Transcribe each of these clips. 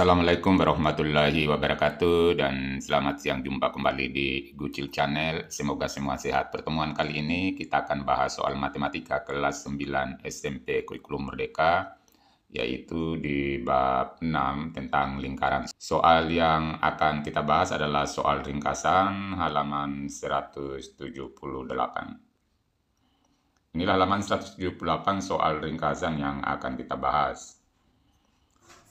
Assalamualaikum warahmatullahi wabarakatuh dan selamat siang, jumpa kembali di Gucil Channel. Semoga semua sehat. Pertemuan kali ini kita akan bahas soal matematika kelas 9 SMP Kurikulum Merdeka, yaitu di bab 6 tentang lingkaran. Soal yang akan kita bahas adalah soal ringkasan halaman 178. Inilah halaman 178 soal ringkasan yang akan kita bahas.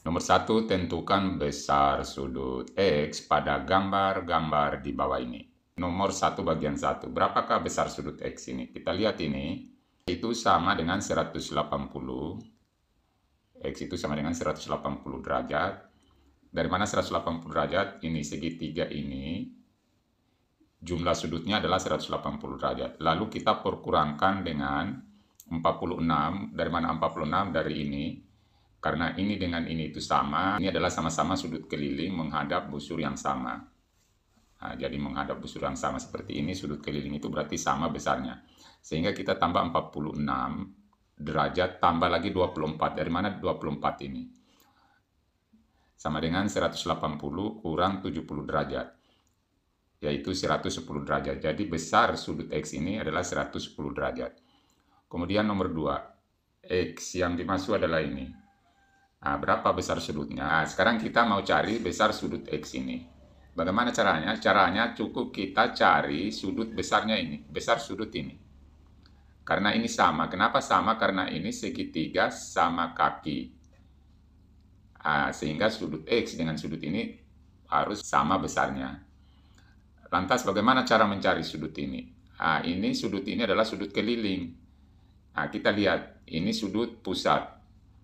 Nomor 1, tentukan besar sudut X pada gambar-gambar di bawah ini. Nomor 1 bagian 1. Berapakah besar sudut X ini? Kita lihat ini. Itu sama dengan 180. X itu sama dengan 180 derajat. Dari mana 180 derajat? Ini segitiga ini. Jumlah sudutnya adalah 180 derajat. Lalu kita perkurangkan dengan 46. Dari mana 46? Dari ini. Karena ini dengan ini itu sama, ini adalah sama-sama sudut keliling menghadap busur yang sama. Nah, jadi menghadap busur yang sama seperti ini, sudut keliling itu berarti sama besarnya. Sehingga kita tambah 46 derajat, tambah lagi 24. Dari mana 24 ini? Sama dengan 180 kurang 70 derajat, yaitu 110 derajat. Jadi besar sudut X ini adalah 110 derajat. Kemudian nomor 2, X yang dimaksud adalah ini. Nah, berapa besar sudutnya? Nah, sekarang kita mau cari besar sudut X ini. Bagaimana caranya? Caranya cukup kita cari sudut besarnya ini, besar sudut ini. Karena ini sama. Kenapa sama? Karena ini segitiga sama kaki. Nah, sehingga sudut X dengan sudut ini harus sama besarnya. Lantas bagaimana cara mencari sudut ini? Nah, ini sudut ini adalah sudut keliling. Nah, kita lihat, ini sudut pusat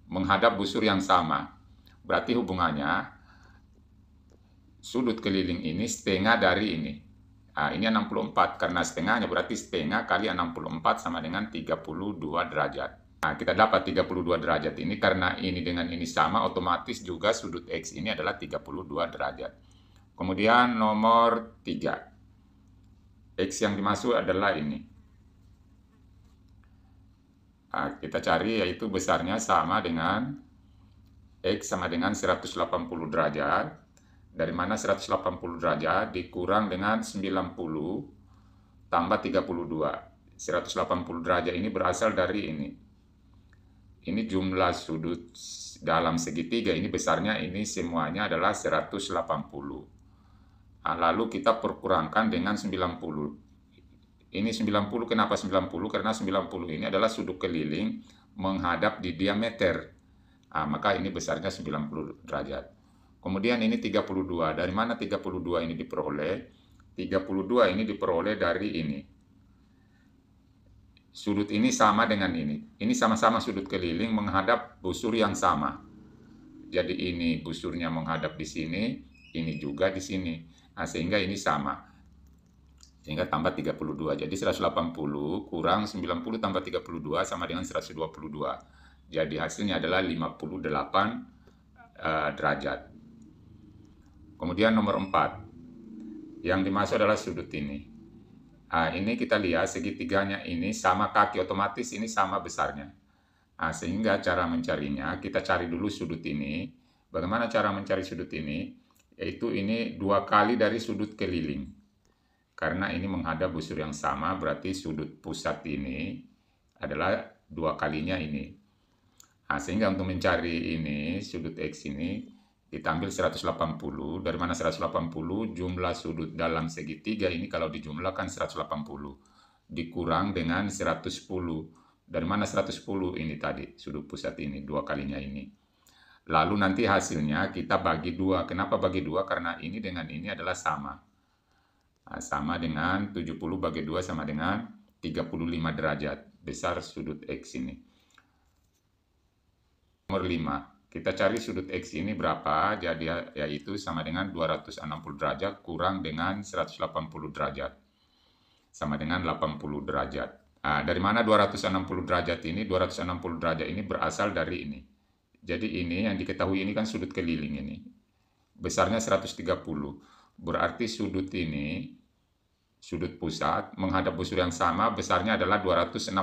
menghadap busur yang sama. Berarti hubungannya sudut keliling ini setengah dari ini. Nah, ini 64, karena setengahnya berarti setengah kali 64 sama dengan 32 derajat. Nah, kita dapat 32 derajat ini karena ini dengan ini sama, otomatis juga sudut X ini adalah 32 derajat. Kemudian nomor 3. X yang dimaksud adalah ini. Nah, kita cari yaitu besarnya sama dengan X sama dengan 180 derajat. Dari mana 180 derajat dikurang dengan 90 tambah 32. 180 derajat ini berasal dari ini. Ini jumlah sudut dalam segitiga, ini besarnya ini semuanya adalah 180. Nah, lalu kita perkurangkan dengan 90. Ini 90, kenapa 90? Karena 90 ini adalah sudut keliling menghadap di diameter. Nah, maka ini besarnya 90 derajat. Kemudian ini 32. Dari mana 32 ini diperoleh? 32 ini diperoleh dari ini. Sudut ini sama dengan ini. Ini sama-sama sudut keliling menghadap busur yang sama. Jadi ini busurnya menghadap di sini, ini juga di sini. Nah, sehingga ini sama. Sehingga tambah 32. Jadi 180 kurang 90 tambah 32 sama dengan 122. Jadi hasilnya adalah 58 derajat. Kemudian nomor 4. Yang dimaksud adalah sudut ini. Nah, ini kita lihat segitiganya ini sama kaki, otomatis ini sama besarnya. Nah, sehingga cara mencarinya, kita cari dulu sudut ini. Bagaimana cara mencari sudut ini? Yaitu ini 2 kali dari sudut keliling. Karena ini menghadap busur yang sama, berarti sudut pusat ini adalah 2 kalinya ini. Nah, sehingga untuk mencari ini, sudut X ini, kita ambil 180. Dari mana 180? Jumlah sudut dalam segitiga ini kalau dijumlahkan 180. Dikurang dengan 110. Dari mana 110? Ini tadi, sudut pusat ini, 2 kalinya ini. Lalu nanti hasilnya kita bagi 2. Kenapa bagi 2? Karena ini dengan ini adalah sama. Nah, sama dengan 70 bagi 2 sama dengan 35 derajat. Besar sudut X ini. Nomor 5. Kita cari sudut X ini berapa. Jadi yaitu sama dengan 260 derajat kurang dengan 180 derajat. Sama dengan 80 derajat. Nah, dari mana 260 derajat ini? 260 derajat ini berasal dari ini. Jadi ini yang diketahui ini kan sudut keliling ini. Besarnya 130. Berarti sudut ini, sudut pusat menghadap busur yang sama besarnya adalah 260.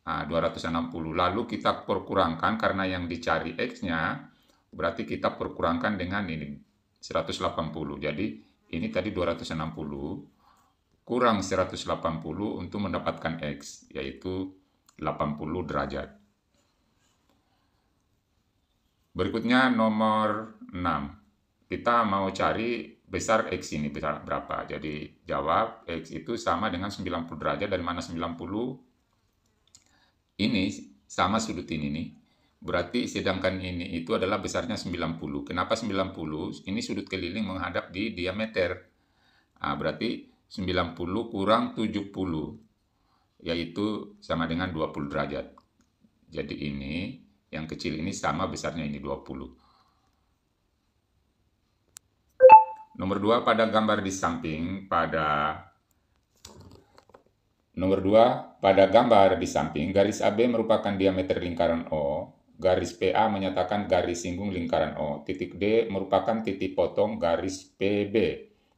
Nah, 260. Lalu kita perkurangkan karena yang dicari X-nya berarti kita perkurangkan dengan ini 180. Jadi ini tadi 260 kurang 180 untuk mendapatkan X, yaitu 80 derajat. Berikutnya nomor 6. Kita mau cari besar X ini besar berapa. Jadi jawab X itu sama dengan 90 derajat, dari mana 90 ini sama sudut ini nih. Berarti sedangkan ini itu adalah besarnya 90. Kenapa 90? Ini sudut keliling menghadap di diameter. Nah, berarti 90 kurang 70, yaitu sama dengan 20 derajat. Jadi ini, yang kecil ini sama besarnya ini 20. Nomor 2, pada gambar di samping, pada gambar di samping, garis AB merupakan diameter lingkaran O, garis PA menyatakan garis singgung lingkaran O, titik D merupakan titik potong garis PB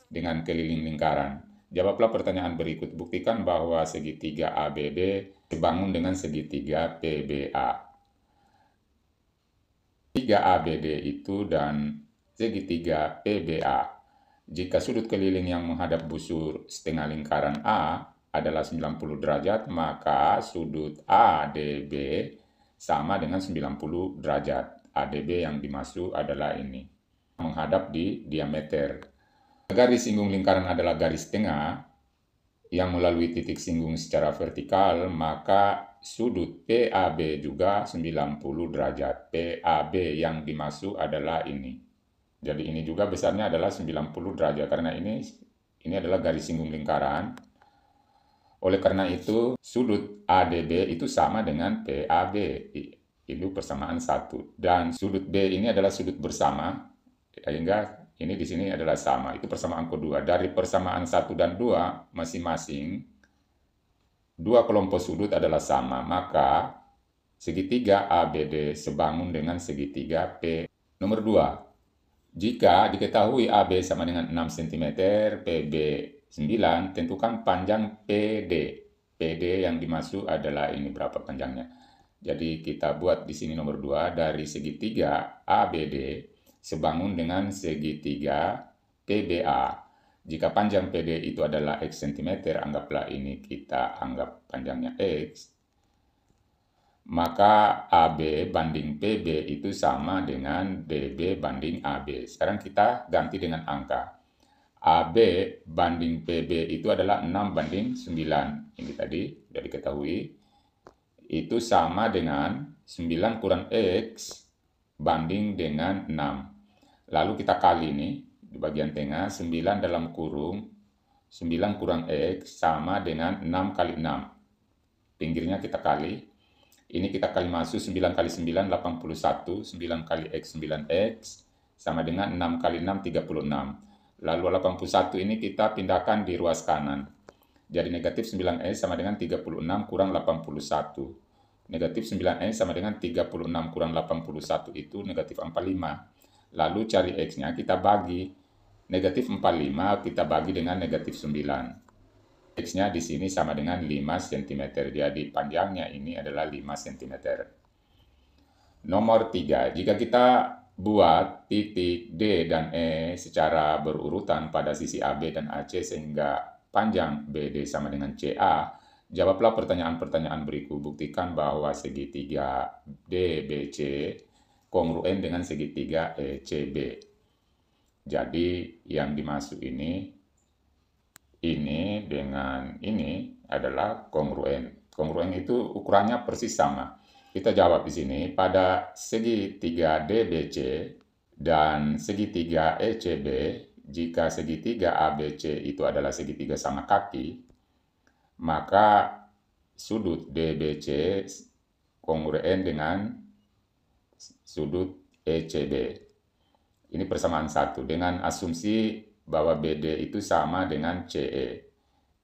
dengan keliling lingkaran. Jawablah pertanyaan berikut. Buktikan bahwa segitiga ABD dibangun dengan segitiga PBA. Segitiga ABD itu dan segitiga PBA. Jika sudut keliling yang menghadap busur setengah lingkaran A adalah 90 derajat, maka sudut ADB sama dengan 90 derajat. ADB yang dimaksud adalah ini, menghadap di diameter. Garis singgung lingkaran adalah garis tengah yang melalui titik singgung secara vertikal, maka sudut PAB juga 90 derajat. PAB yang dimaksud adalah ini. Jadi ini juga besarnya adalah 90 derajat, karena ini adalah garis singgung lingkaran. Oleh karena itu, sudut ADB itu sama dengan PAB. Itu persamaan 1. Dan sudut B ini adalah sudut bersama, sehingga ini di sini adalah sama. Itu persamaan kedua. Dari persamaan 1 dan 2, masing-masing dua kelompok sudut adalah sama. Maka segitiga ABD sebangun dengan segitiga P. Nomor 2. Jika diketahui AB sama dengan 6 cm, PB 9, tentukan panjang PD. PD yang dimaksud adalah ini berapa panjangnya. Jadi kita buat di sini nomor 2, dari segitiga ABD sebangun dengan segitiga PBA. Jika panjang PD itu adalah X cm, anggaplah ini kita anggap panjangnya X, maka AB banding PB itu sama dengan DB banding AB. Sekarang kita ganti dengan angka. AB banding PB itu adalah 6 banding 9. Ini tadi sudah diketahui. Itu sama dengan 9 kurang X banding dengan 6. Lalu kita kali nih, di bagian tengah, 9 dalam kurung, 9 kurang X sama dengan 6 kali 6. Pinggirnya kita kali. Ini kita kali masuk 9 kali 9, 81. 9 kali X, 9X. Sama dengan 6 kali 6, 36. Lalu 81 ini kita pindahkan di ruas kanan. Jadi negatif 9X sama dengan 36 kurang 81. Negatif 9X sama dengan 36 kurang 81 itu negatif 45. Lalu cari X-nya, kita bagi. Negatif 45 kita bagi dengan negatif 9. X-nya di sini sama dengan 5 cm. Jadi panjangnya ini adalah 5 cm. Nomor 3. Jika kita buat titik D dan E secara berurutan pada sisi AB dan AC sehingga panjang BD sama dengan CA, jawablah pertanyaan-pertanyaan berikut. Buktikan bahwa segitiga DBC kongruen dengan segitiga ECB. Jadi yang dimaksud ini dengan ini adalah kongruen. Kongruen itu ukurannya persis sama. Kita jawab di sini, pada segitiga DBC dan segitiga ECB, jika segitiga ABC itu adalah segitiga sama kaki, maka sudut DBC kongruen dengan sudut ECB. Ini persamaan 1 dengan asumsi bahwa BD itu sama dengan CE.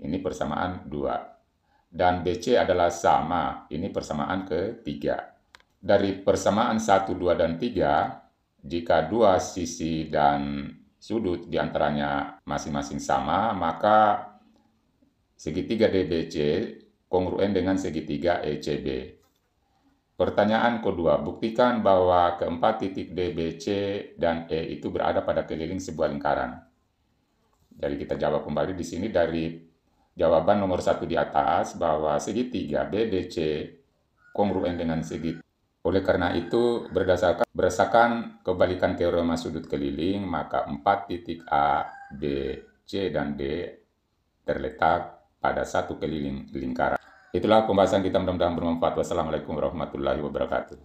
Ini persamaan 2. Dan BC adalah sama. Ini persamaan ketiga. Dari persamaan 1, 2, dan 3, jika dua sisi dan sudut diantaranya masing-masing sama, maka segitiga DBC kongruen dengan segitiga ECB. Pertanyaan kedua, buktikan bahwa keempat titik D, B, C, dan E itu berada pada keliling sebuah lingkaran. Jadi kita jawab kembali di sini dari jawaban nomor 1 di atas bahwa segitiga BDC kongruen dengan segitiga. Oleh karena itu, berdasarkan kebalikan teorema sudut keliling, maka 4 titik A, B, C, dan D terletak pada satu keliling lingkaran. Itulah pembahasan kita, mudah-mudahan bermanfaat. Wassalamualaikum warahmatullahi wabarakatuh.